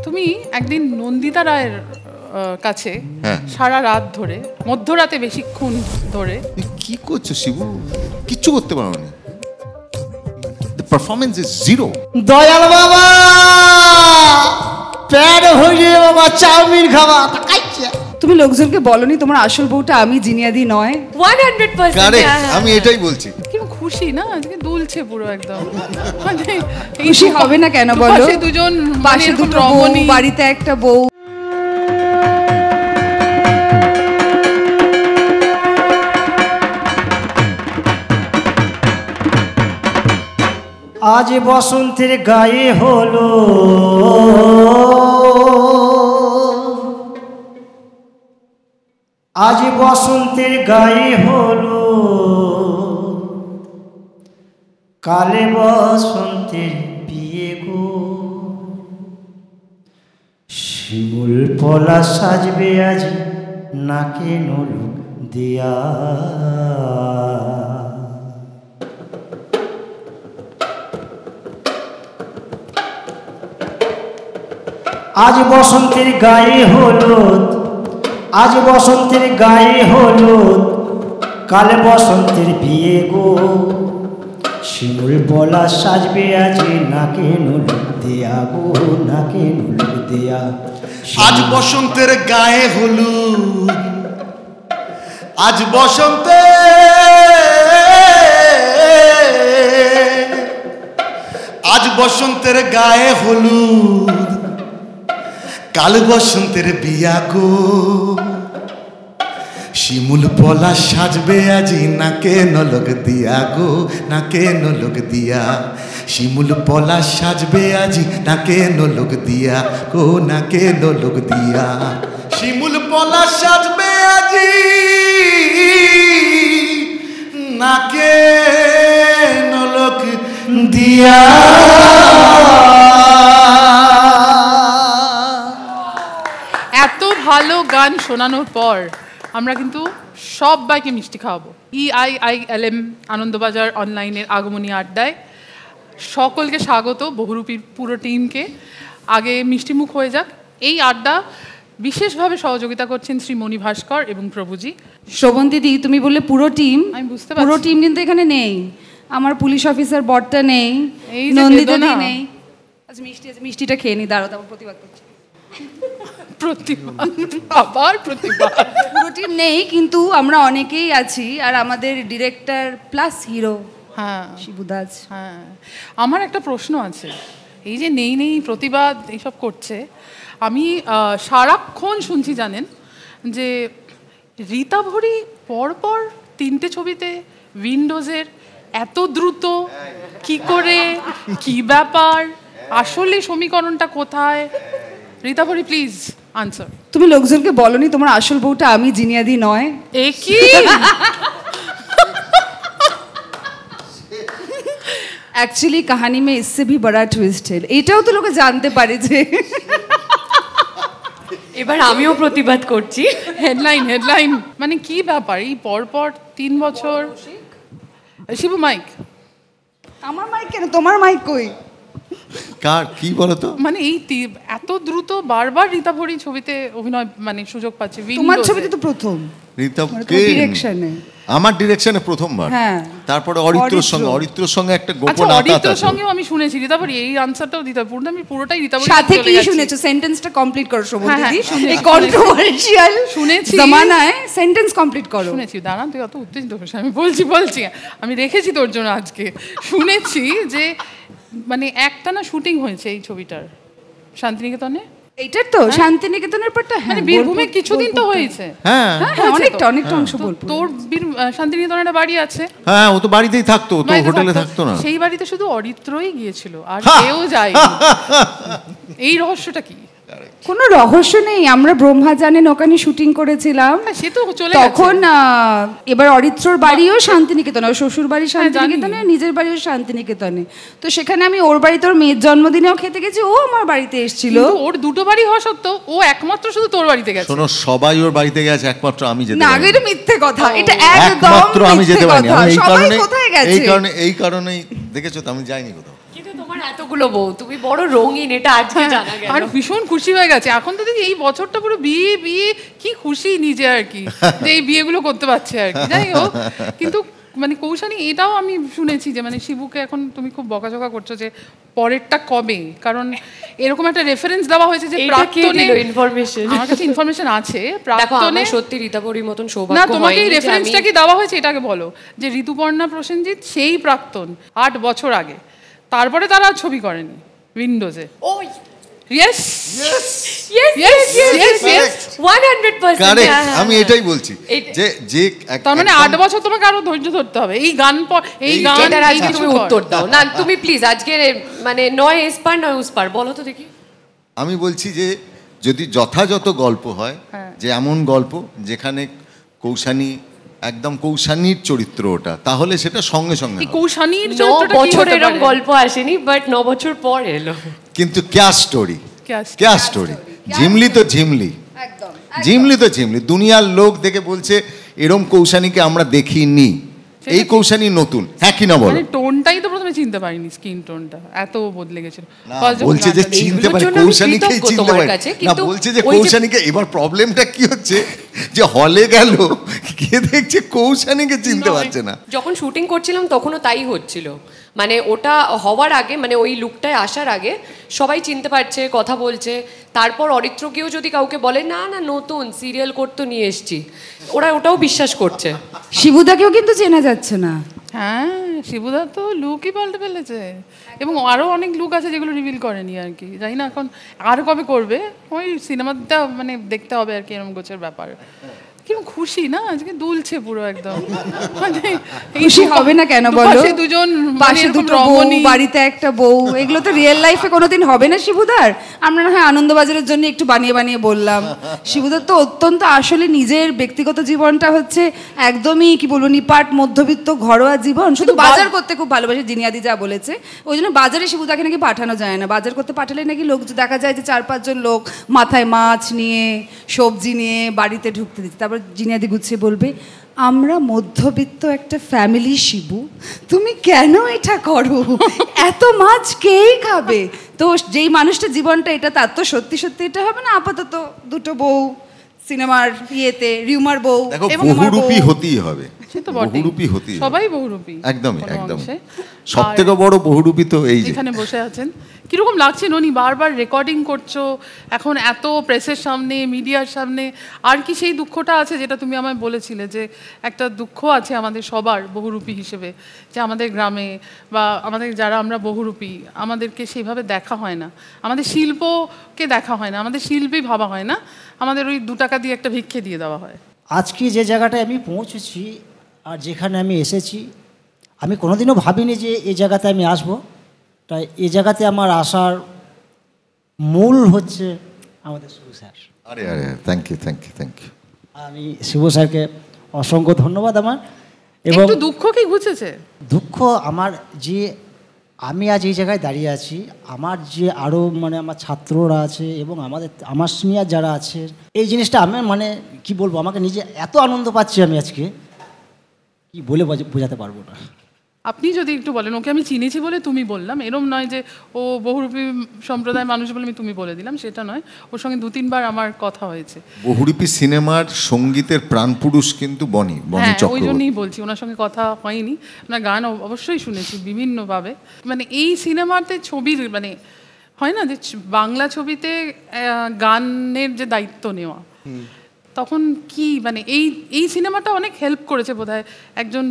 তুমি একদিন নন্দিতা রায়ের কাছে সারা রাত ধরে, মধ্যরাতে বেশিক্ষণ ধরে কি করছো শিবু? কিচ্ছু করতে পারো না, পারফরমেন্স ইজ জিরো। দয়াল বাবা প্যাড হয়ে বাবা চাউমিন খাওয়া তুমি লোকজনকে বলনি তোমার আসল বউটা আমি জিনিয়াদি নয়? 100% আমি এটাই বলছি। কি খুশি না আজকে, দুলছে পুরো একদম। মানে খুশি হবে না কেন বলো? পাশে দুজন, পাশে দুটো বউ, বাড়িতে একটা বউ। আজ বসন্তের গায়ে হলো আজ বসন্তের গায়ে হলো কালে বসন্তের বিয়ে গো শিমুল পলা সাজবে আজ নাকে নলুক দিয়া আজ বসন্তের গায়ে হলুদ আজ বসন্তের গায়ে হলুদ কাল বসন্তের বিয়ে গো শিমুল পলা সাজবে আজ নাকে নলুক দেয়া গো নাকে নলুক দেয়া আজ বসন্তের গায়ে হলুদ আজ বসন্তে আজ বসন্তের গায়ে হলুদ কাল বসন্তের বিয়া গো শিমুল পলা সাজবে আজি নাকে নলক দিয়া গো নাকে নলক দিয়া শিমুল পলা সাজবে আজি নাকে নলক দিয়া গো নাকে নলক দিয়া শিমুল পলা সাজবে আজি নাকে নলক দিয়া। এত ভালো গান শোনানোর পর আমরা কিন্তু সবাইকে মিষ্টি খাওয়াবো। EIILM আনন্দবাজার অনলাইনের আগমনী আড্ডায় সকলকে স্বাগত, বহুরূপীর পুরো টিমকে। আগে মিষ্টিমুখ হয়ে যাক। এই আড্ডা বিশেষভাবে সহযোগিতা করছেন শ্রী মণি ভাস্কর এবং প্রভুজি। শোভন দিদি তুমি বললে পুরো টিম, আমি বুঝতে পুরো পারছি। টিম কিন্তু এখানে নেই। আমার পুলিশ অফিসার বরটা নেই, এই যে নন্দিতা বেদনা। নেই। আচ্ছা মিষ্টি আছে, মিষ্টিটা খেয়ে নি, দাঁড়াও তারপর প্রতিবাদ করছি। প্রতিবাদ, আবার প্রতিবাদ। পুরো টিম নেই কিন্তু আমরা অনেকেই আছি, আর আমাদের ডিরেক্টর প্লাস হিরো হ্যাঁ শিবুদাস। হ্যাঁ, আমার একটা প্রশ্ন আছে। এই যে নেই নেই প্রতিবাদ এইসব করছে, আমি সারাক্ষণ শুনছি জানেন যে রীতা ভরি পরপর 3টে ছবিতে উইন্ডোজের এত দ্রুত কি করে, কি ব্যাপার, আসলে সমীকরণটা কোথায়? রীতা ভরি প্লিজ আনসার। তুমি লোকজনকে বলনি তোমার আসল বউটা আমি জিনিয়াদি নয়? এ কি एक्चुअली कहानी में इससे भी बड़ा ट्विस्ट है, এটাও তো লোকে জানতে পারে যে। এবার আমিও প্রতিবাদ করছি। হেডলাইন মানে কি ব্যাপার, এই পরপর 3 বছর। শিবু মাইক। আমার মাইক কেন, তোমার মাইক কই? কার কি বলো তো? মানে এই এত দ্রুত বারবার রীতা ভরি ছবিতে অভিনয় মানে সুযোগ পাচ্ছে। তোমার ছবিতে তো প্রথম রীতা ডিরেকশনে, আমার ডিরেকশনে প্রথমবার। হ্যাঁ, তারপরে অরিত্রর সঙ্গে একটা গোপন আচ্ছা, আঘাত আছে। অরিত্রর সঙ্গেও আমি শুনেছি রীতা ভরি এই আনসারটাও দিতে পুরো আমি পুরোটাই রীতা ভরি সাথে কি শুনেছো? সেন্টেন্সটা কমপ্লিট করো শোভন হ্যাঁ, দিদি। শুনেছি, এই কন্ট্রোভার্সিয়াল শুনেছি জামানায় সেন্টেন্স কমপ্লিট করো। শুনেছি, দাঁড়ান তুই অত উত্তেজিত হোস, আমি বলছি আমি রেখেছি তোর জন্য আজকে। শুনেছি যে মানে একটানা শুটিং হয়েছে এই ছবিটার শান্তিনিকেতনে। এইটার তো শান্তিনিকেতনের পারটা, হ্যাঁ, মানে বীরভূমে কিছুদিন তো হয়েছে। হ্যাঁ হ্যাঁ, অনেকটা অংশ বলবো। তোর শান্তিনিকেতনের বাড়ি আছে। হ্যাঁ, ও তো বাড়িতেই থাকতো, তো হোটেলে থাকতো না। সেই বাড়িতে শুধু অরিত্রই গিয়েছিল, আর কেউ যায়। এই রহস্যটা কি? কোনো রহস্য নেই, আমরা ব্রহ্মাজানে ওখানে শুটিং করেছিলাম। সে তো চলে তখন এবার অরিত্রর বাড়িও শান্তিনিকেতনে, ওর শ্বশুর বাড়ি শান্তিনিকেতনে, নিজের বাড়িও শান্তিনিকেতনে। তো সেখানে আমি ওর বাড়িতে ওর মেয়ের জন্মদিনেও খেতে গেছি, ও আমার বাড়িতে এসেছিল। ওর দুটো বাড়ি হওয়া সত্ত্বেও ও একমাত্র শুধু তোর বাড়িতে গেছে। শোনো, সবাই ওর বাড়িতে গেছে, একমাত্র আমি যেতে না, পারিনি। এটা মিথ্যে কথা, এটা একমাত্র আমি যেতে পারিনি। সবাই কোথায় গেছে? এই কারণেই দেখেছো তো আমি যাইনি কোথাও। কিন্তু তোমার তোমার এতগুলো বউ, তুমি বড় রঙিন, এটা আজকে জানা গেল। আর ভীষণ খুশি হয়ে গেছে এখন তো দেখি এই বছরটা পুরো বিয়ে বিয়ে, কি খুশি নিজে আর কি যে এই বিয়েগুলো করতে পারছে আর কি। যাই হোক, কিন্তু মানে কৌশানী এটাও আমি শুনেছি যে মানে শিবুকে এখন তুমি খুব বকাঝকা করছো যে পরেরটা কবে, কারণ এরকম একটা রেফারেন্স দেওয়া হয়েছে যে প্রাক্তনে ইনফরমেশন, আমার কাছে ইনফরমেশন আছে দেখো প্রাক্তনে। আমার সত্যি রীতাপরির মতন না, সৌভাগ্য তোমাকে এই হয়নি যে রেফারেন্সটা কি দেওয়া হয়েছে এটাকে বলো, যে ঋতুপর্ণা প্রসেনজিৎ সেই প্রাক্তন 8 বছর আগে, তারপরে তারা আর ছবি করেনি উইন্ডোজে। ওই yes yes Yes, yes yes, yes yes. 100%। Correct, আমি এটাই বলছি যে যে তার মানে 8 বছর তোমাকে আরো ধৈর্য ধরতে হবে এই গান এই গান এটার এই আজকে কিছু তুমি কর। উত্তর দাও না, তুমি প্লিজ আজকে মানে নয় এসপার নয় উসপার বলো তো দেখি। আমি বলছি যে যদি যথাযথ গল্প হয়, যে এমন গল্প যেখানে কৌশানী একদম কৌশানীর চরিত্র ওটা, তাহলে সেটা সঙ্গে সঙ্গে এই কৌশানীর 9 চরিত্রটা কি বছর হতে এরকম পারে? গল্প আসেনি, বাট 9 বছর পর এলো। কিন্তু ক্যা স্টোরি, क्या story? ক্যা স্টোরি। ঝিমলি তো ঝিমলি, একদম ঝিমলি তো ঝিমলি, দুনিয়ার লোক দেখে বলছে এরম কৌশানীকে আমরা দেখিনি, এই কৌশানী নতুন, হ্যাঁ কি না বলো? মানে টোনটাই তো প্রথমে চিনতে পারিনি, স্কিন টোনটা এত বদলে গেছিল। First যখন বলছে যে গানটা চিনতে এগুলোর পারে জন্য আমি কৌশানীকেই কৃতজ্ঞ চিনতে তোমার পারে কাছে, না, কিন্তু বলছে যে ওই যে- কৌশানীকে। এবার প্রবলেমটা কি হচ্ছে যে হলে গেল গিয়ে দেখছে কৌশানীকে চিনতে পারছে না। যখন শুটিং করছিলাম তখনও তাই হচ্ছিল, মানে ওটা হওয়ার আগে, মানে ওই লুকটায় আসার আগে সবাই চিনতে পারছে, কথা বলছে। তারপর অরিত্রকেও যদি কাউকে বলে না না নতুন সিরিয়াল করতে নিয়ে এসছি, ওরা ওটাও বিশ্বাস করছে। শিবুদাকেও কিন্তু চেনা যাচ্ছে না। হ্যাঁ, শিবুদা তো লুকই পাল্টে ফেলেছে, এবং আরো অনেক লুক আছে যেগুলো রিভিল করেনি আর কি। জানি না এখন আর কবে করবে, ওই সিনেমাটা মানে দেখতে হবে আর কি। এরকম গোছের ব্যাপার, কিরকম খুশি না আজকে, দুলছে পুরো একদম। মানে এই খুশি হবে না কেন বলো? পাশে দুজন, পাশে দুটো বউ, বাড়িতে একটা বউ, এগুলো তো রিয়েল লাইফে কোনোদিন হবে না শিবুদার। আমরা না হয় আনন্দবাজারের জন্য একটু বানিয়ে বানিয়ে বললাম, শিবুদার তো অত্যন্ত আসলে নিজের ব্যক্তিগত জীবনটা হচ্ছে একদমই কি বলবো নিপাট মধ্যবিত্ত ঘরোয়া জীবন। শুধু বাজার করতে খুব ভালোবাসে, জিনিয়াদি যা বলেছে, ওই জন্য বাজারে শিবুদাকে নাকি পাঠানো যায় না। বাজার করতে পাঠালে নাকি লোক দেখা যায় যে 4-5 জন লোক মাথায় মাছ নিয়ে সবজি নিয়ে বাড়িতে ঢুকতে দিচ্ছে। তারপর জিনিয়াদি গুছিয়ে বলবে, আমরা মধ্যবিত্ত একটা ফ্যামিলি শিবু, তুমি কেন এটা করো, এত মাছ কেই খাবে? তো যেই মানুষটা জীবনটা এটা, তার তো সত্যি সত্যি এটা হবে না। আপাতত দুটো বউ সিনেমার ইয়েতে, রিউমার বউ দেখো এবং আমার বহুরূপী বউ। হতেই হবে, সে তো বটেই। বহুরূপী হতেই হবে। সবাই বহুরূপী একদমই কোনো একদম। অংশে। সব আর থেকে বড় বহুরূপী তো এই যে এখানে বসে আছেন, কিরকম লাগছে ননি? বারবার রেকর্ডিং করছো এখন এত প্রেসের সামনে, মিডিয়ার সামনে, আর কি সেই দুঃখটা আছে যেটা তুমি আমায় বলেছিলে, যে একটা দুঃখ আছে আমাদের সবার বহুরূপী হিসেবে, যে আমাদের গ্রামে বা আমাদের যারা আমরা বহুরূপী, আমাদেরকে সেইভাবে দেখা হয় না, আমাদের শিল্পকে দেখা হয় না, আমাদের শিল্পী ভাবা হয় না, আমাদের ওই 2 টাকা দিয়ে একটা ভিক্ষে দিয়ে দেওয়া হয়। আজকে যে জায়গাটায় আমি পৌঁছেছি আর যেখানে আমি এসেছি, আমি কোনোদিনও ভাবিনি যে এই জায়গাতে আমি আসবো। তাই এই জায়গাতে আমার আসার মূল হচ্ছে আমাদের শিবু স্যার। আরে আরে thank you thank you thank you. আমি শিবু স্যারকে অসংখ্য ধন্যবাদ আমার। এবং একটু দুঃখ কি ঘুচেছে? দুঃখ আমার যে আমি আজ এই জায়গায় দাঁড়িয়ে আছি, আমার যে আরও মানে আমার ছাত্ররা আছে এবং আমার সিনিয়র যারা আছে, এই জিনিসটা আমি মানে কি বলবো, আমাকে নিজে এত আনন্দ পাচ্ছি আমি আজকে, কি বলে বোঝাতে পারবো না। আপনি যদি একটু বলেন, ওকে আমি চিনেছি বলে তুমি বললাম, এরম নয় যে ও বহুরূপী সম্প্রদায়ের মানুষ বলে আমি তুমি বলে দিলাম, সেটা নয়। ওর সঙ্গে 2-3 বার আমার কথা হয়েছে। বহুরূপী সিনেমার সঙ্গীতের প্রাণপুরুষ কিন্তু বনি হ্যাঁ, ওই চক্রবর্তী। জন্যই বলছি, ওনার সঙ্গে কথা হয়নি, ওনার গান অবশ্যই শুনেছি বিভিন্নভাবে। মানে এই সিনেমাতে ছবির মানে হয় না যে বাংলা ছবিতে গানের যে দায়িত্ব নেওয়া, তখন কি মানে এই সিনেমাটা অনেক হেল্প করেছে বোধহয় একজন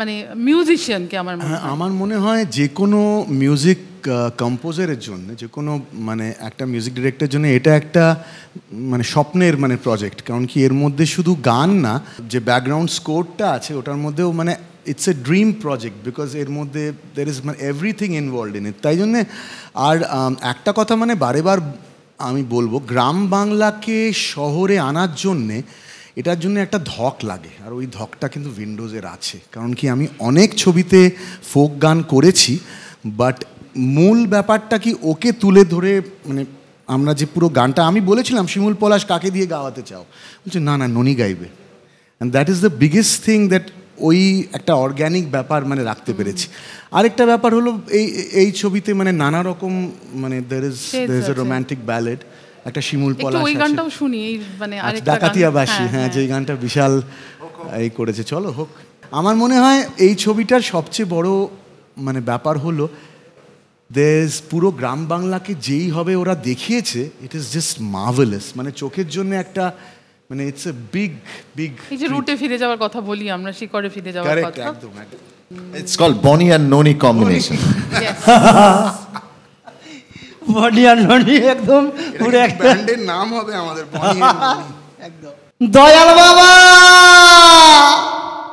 মানে মিউজিশিয়ানকে। আমার মনে হয় আমার মনে হয় যে কোনো মিউজিক কম্পোজারের জন্য, যে কোনো মানে একটা মিউজিক ডিরেক্টরের জন্য এটা একটা মানে স্বপ্নের মানে প্রজেক্ট। কারণ কি এর মধ্যে শুধু গান না, যে ব্যাকগ্রাউন্ড স্কোরটা আছে ওটার মধ্যেও মানে it's a dream project, because এর মধ্যে দের ইজ মানে এভরিথিং ইনভলভড ইন ইট। তাই জন্যে আর একটা কথা মানে বারেবার আমি বলবো, গ্রাম বাংলাকে শহরে আনার জন্যে এটার জন্য একটা ধক লাগে, আর ওই ধকটা কিন্তু উইন্ডোজের আছে। কারণ কি আমি অনেক ছবিতে ফোক গান করেছি, বাট মূল ব্যাপারটা কি ওকে তুলে ধরে মানে আমরা যে পুরো গানটা আমি বলেছিলাম শিমুল পলাশ কাকে দিয়ে গাওয়াতে চাও, বলছে না না ননি গাইবে। And that is the biggest thing that ওই একটা অর্গ্যানিক ব্যাপার মানে রাখতে পেরেছি। আরেকটা ব্যাপার হলো এই ছবিতে মানে নানা রকম মানে দের ইজ এ রোম্যান্টিক ব্যালেড, একটা শিমুল পলাশ আছে, ওই গানটাও শুনি, এই মানে আরেকটা ডাকাতিয়াবাসী, হ্যাঁ যে গানটা বিশাল এই করেছে, চলো হোক। আমার মনে হয় এই ছবিটার সবচেয়ে বড় মানে ব্যাপার হলো দেশ পুরো গ্রাম বাংলাকে যেই হবে ওরা দেখিয়েছে, ইট ইজ জাস্ট মার্ভেলাস, মানে চোখের জন্য একটা মানে ইটস এ বিগ বিগ। এই যে রুটে ফিরে যাওয়ার কথা বলি আমরা, শিকড়ে ফিরে যাওয়ার কথা, একদম একদম। It's called Bonnie and Noni combination. বনি আর ননি একদম পুরো একটা ব্যান্ডের নাম হবে আমাদের বনি আর ননি। একদম। দয়াল বাবা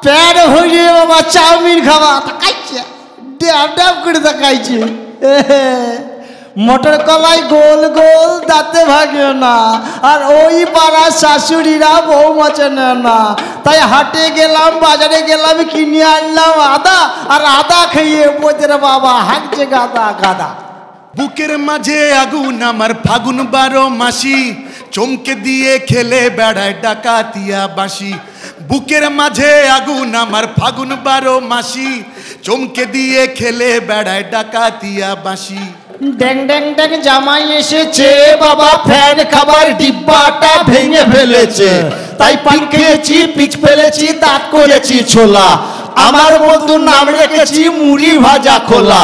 প্যার হয়ে বাবা চাউমিন খাওয়া তাকাইছে, ড্যাব ড্যাব করে তাকাইছে, মটর কলাই গোল গোল দাঁতে ভাগে না, আর ওই পাড়ার শাশুড়িরা বউ মাছে না, তাই হাটে গেলাম বাজারে গেলাম কিনে আনলাম আদা, আর আদা খেয়ে বোঝের বাবা হাঁকছে গাদা গাদা। বুকের মাঝে আগুন আমার ফাগুন 12 মাসি, চমকে দিয়ে খেলে বেড়ায় ডাকাতিয়া বাঁশি। বুকের মাঝে আগুন আমার ফাগুন 12 মাসি, চমকে দিয়ে খেলে বেড়ায় ডাকাতিয়া বাঁশি। ড্যাং ড্যাং ড্যাং জামাই এসেছে বাবা, ফ্যান খাবার ডিব্বাটা ভেঙে ফেলেছে, তাই পান খেয়েছি পিচ ফেলেছি দাঁত করেছি ছোলা, আমার বন্ধু নাম রেখেছি মুড়ি ভাজা খোলা,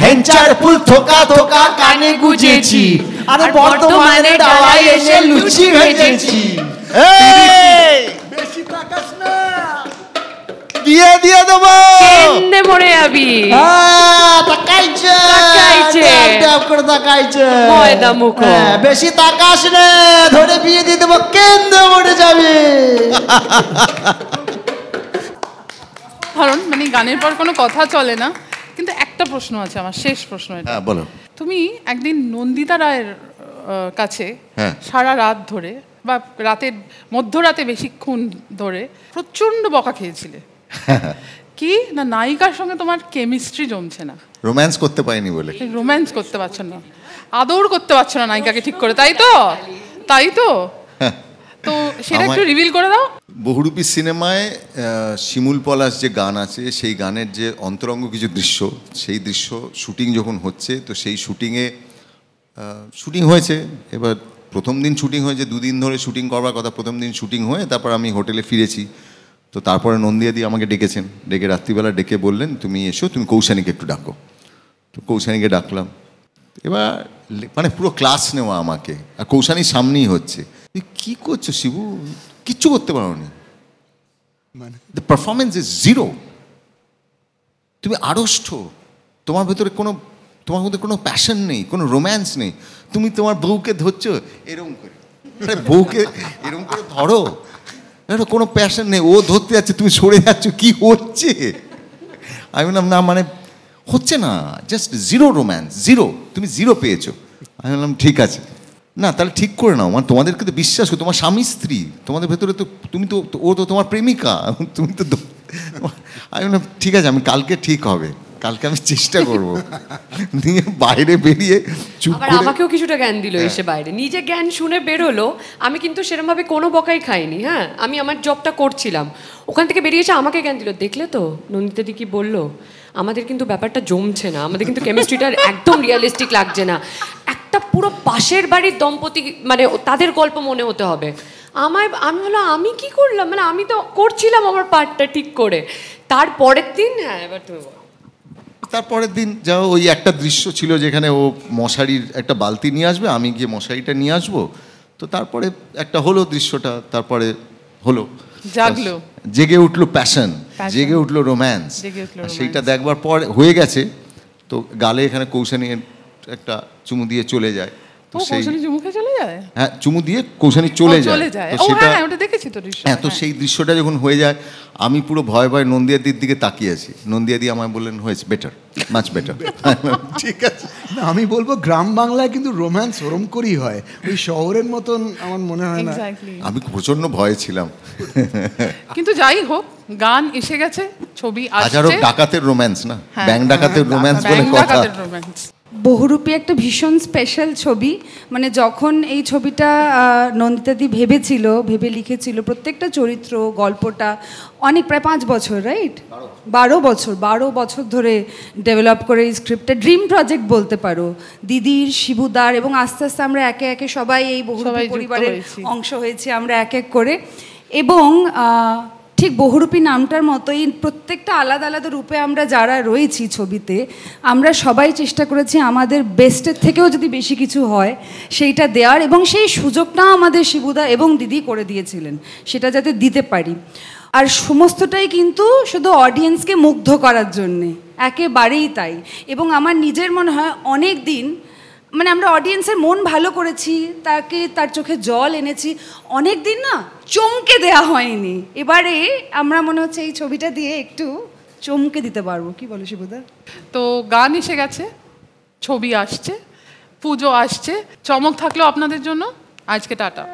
হেঞ্চার ফুল থোকা থোকা কানে গুজেছি, আর বর্তমানে ডাওয়ায় এসে লুচি ভেজেছি। বেশি তাকাস না, দিয়ে দিয়ে দেবো, কেন্দে মরে যাবি। তাকাইছে তাকাইছে, ড্যাব করে তাকাইছে, ময়দা মুখো। বেশি তাকাস নে, ধরে বিয়ে দিয়ে দেবো, কেন্দে মরে যাবে। কারণ মানে গানের পর কোনো কথা চলে না, কিন্তু একটা প্রশ্ন আছে আমার, শেষ প্রশ্ন এটা। হ্যাঁ বলো। তুমি একদিন নন্দিতা রায়ের কাছে হ্যাঁ। সারা রাত ধরে বা রাতের মধ্যরাতে বেশিক্ষণ ধরে প্রচন্ড বকা খেয়েছিলে, কি না নায়িকার সঙ্গে তোমার কেমিস্ট্রি জমছে না, রোম্যান্স করতে পারিনি বলে। রোম্যান্স করতে পারছো না, আদর করতে পারছো না নায়িকাকে ঠিক করে, তাই তো? তাই তো? তো সেটা একটু রিভিল করে দাও। বহুরূপী সিনেমায় শিমুল পলাশ যে গান আছে, সেই গানের যে অন্তরঙ্গ কিছু দৃশ্য, সেই দৃশ্য শুটিং যখন হচ্ছে, তো সেই শুটিংয়ে শুটিং হয়েছে। এবার প্রথম দিন শুটিং হয়েছে, 2 দিন ধরে শুটিং করবার কথা, প্রথম দিন শুটিং হয়ে তারপর আমি হোটেলে ফিরেছি। তো তারপরে নন্দিয়াদি আমাকে ডেকেছেন, ডেকে রাত্রিবেলা ডেকে বললেন তুমি এসো, তুমি কৌশানীকে একটু ডাকো। তো কৌশানীকে ডাকলাম, এবার মানে পুরো ক্লাস নেওয়া আমাকে, আর কৌশানীর সামনেই হচ্ছে। কি করছো শিবু, কিচ্ছু করতে পারো নি, দ্য পারফরমেন্স ইজ জিরো, তুমি আড়ষ্ট, তোমার ভেতরে তোমার মধ্যে কোনো প্যাশন নেই, কোনো রোম্যান্স নেই, তুমি তোমার বউকে ধরছো এরকম করে, বউকে এরকম করে ধরো, কোনো প্যাশন নেই, ও ধরতে যাচ্ছে তুমি সরে যাচ্ছ, কি হচ্ছে? আমি বললাম না মানে হচ্ছে না, জাস্ট জিরো রোম্যান্স, জিরো, তুমি জিরো পেয়েছো। আমি বললাম ঠিক আছে, না তাহলে ঠিক করে নাও, মানে তোমাদেরকে তো বিশ্বাস করো, তোমার স্বামী স্ত্রী, তোমাদের ভেতরে তো তুমি তো, ও তো তোমার প্রেমিকা, তুমি তো। আমি বললাম ঠিক আছে, আমি কালকে ঠিক হবে, কালকে আমি চেষ্টা করবো। নিয়ে বাইরে বেরিয়ে চুপ করে আমাকেও কিছুটা জ্ঞান দিল এসে বাইরে, নিজে জ্ঞান শুনে বের হলো। আমি কিন্তু সেরকমভাবে কোনো বকাই খাইনি, হ্যাঁ আমি আমার জবটা করছিলাম, ওখান থেকে বেরিয়ে এসে আমাকে জ্ঞান দিল, দেখলে তো নন্দিতাদি কি বললো, আমাদের কিন্তু ব্যাপারটা জমছে না, আমাদের কিন্তু কেমিস্ট্রিটা একদম রিয়েলিস্টিক লাগছে না, একটা পুরো পাশের বাড়ির দম্পতি মানে তাদের গল্প মনে হতে হবে। আমি হলো আমি কি করলাম, মানে আমি তো করছিলাম আমার পার্টটা ঠিক করে। তারপরের দিন, হ্যাঁ এবার তুমি বলো। তারপরের দিন যাও, ওই একটা দৃশ্য ছিল যেখানে ও মশারির একটা বালতি নিয়ে আসবে, আমি গিয়ে মশারিটা নিয়ে আসবো, তো তারপরে একটা হলো দৃশ্যটা, তারপরে হলো জাগলো, জেগে উঠলো প্যাশন, জেগে উঠলো রোম্যান্স, সেইটা দেখবার পর হয়ে গেছে। তো গালে এখানে কৌশানী একটা চুমু দিয়ে চলে যায়, তো সেই মুখে চলে যায়, হ্যাঁ চুমু দিয়ে কৌশানী চলে যায়, তো সেটা ওটা দেখেছি তো দৃশ্য। হ্যাঁ, তো সেই দৃশ্যটা যখন হয়ে যায়, আমি পুরো ভয় ভয় নন্দিয়াদির দিকে তাকিয়ে আছি, নন্দিয়াদি আমায় বললেন হয়েছে, বেটার, মাচ বেটার। ঠিক আছে, না আমি বলবো গ্রাম বাংলায় কিন্তু রোম্যান্স ওরম করেই হয়, ওই শহরের মতন আমার মনে হয় না। আমি প্রচন্ড ভয়ে ছিলাম, কিন্তু যাই হোক গান এসে গেছে, ছবি আসছে, হাজারো ডাকাতের রোম্যান্স না, ব্যাংক ডাকাতের রোম্যান্স বলে কথা। বহুরূপী একটা ভীষণ স্পেশাল ছবি, মানে যখন এই ছবিটা নন্দিতাদি ভেবে লিখেছিল প্রত্যেকটা চরিত্র, গল্পটা অনেক প্রায় 5 বছর, রাইট? 12 বছর ধরে ডেভেলপ করে এই স্ক্রিপ্টটা ড্রিম প্রজেক্ট বলতে পারো দিদির, শিবুদার, এবং আস্তে আস্তে আমরা একে একে সবাই এই বহুরূপী পরিবারের অংশ হয়েছি আমরা এক এক করে। এবং ঠিক বহুরূপী নামটার মতোই প্রত্যেকটা আলাদা আলাদা রূপে আমরা যারা রয়েছি ছবিতে, আমরা সবাই চেষ্টা করেছি আমাদের বেস্টের থেকেও যদি বেশি কিছু হয় সেইটা দেওয়ার, এবং সেই সুযোগটা আমাদের শিবুদা এবং দিদি করে দিয়েছিলেন সেটা যাতে দিতে পারি। আর সমস্তটাই কিন্তু শুধু অডিয়েন্সকে মুগ্ধ করার জন্যে, একেবারেই তাই। এবং আমার নিজের মনে হয় অনেক দিন মানে আমরা অডিয়েন্সের মন ভালো করেছি, তার চোখে জল এনেছি, অনেক দিন না চমকে দেয়া হয়নি। এবারে আমরা মনে হচ্ছে এই ছবিটা দিয়ে একটু চমকে দিতে পারবো। কি বলো শিবুদা? তো গান এসে গেছে, ছবি আসছে, পুজো আসছে, চমক থাকলেও আপনাদের জন্য আজকে টাটা।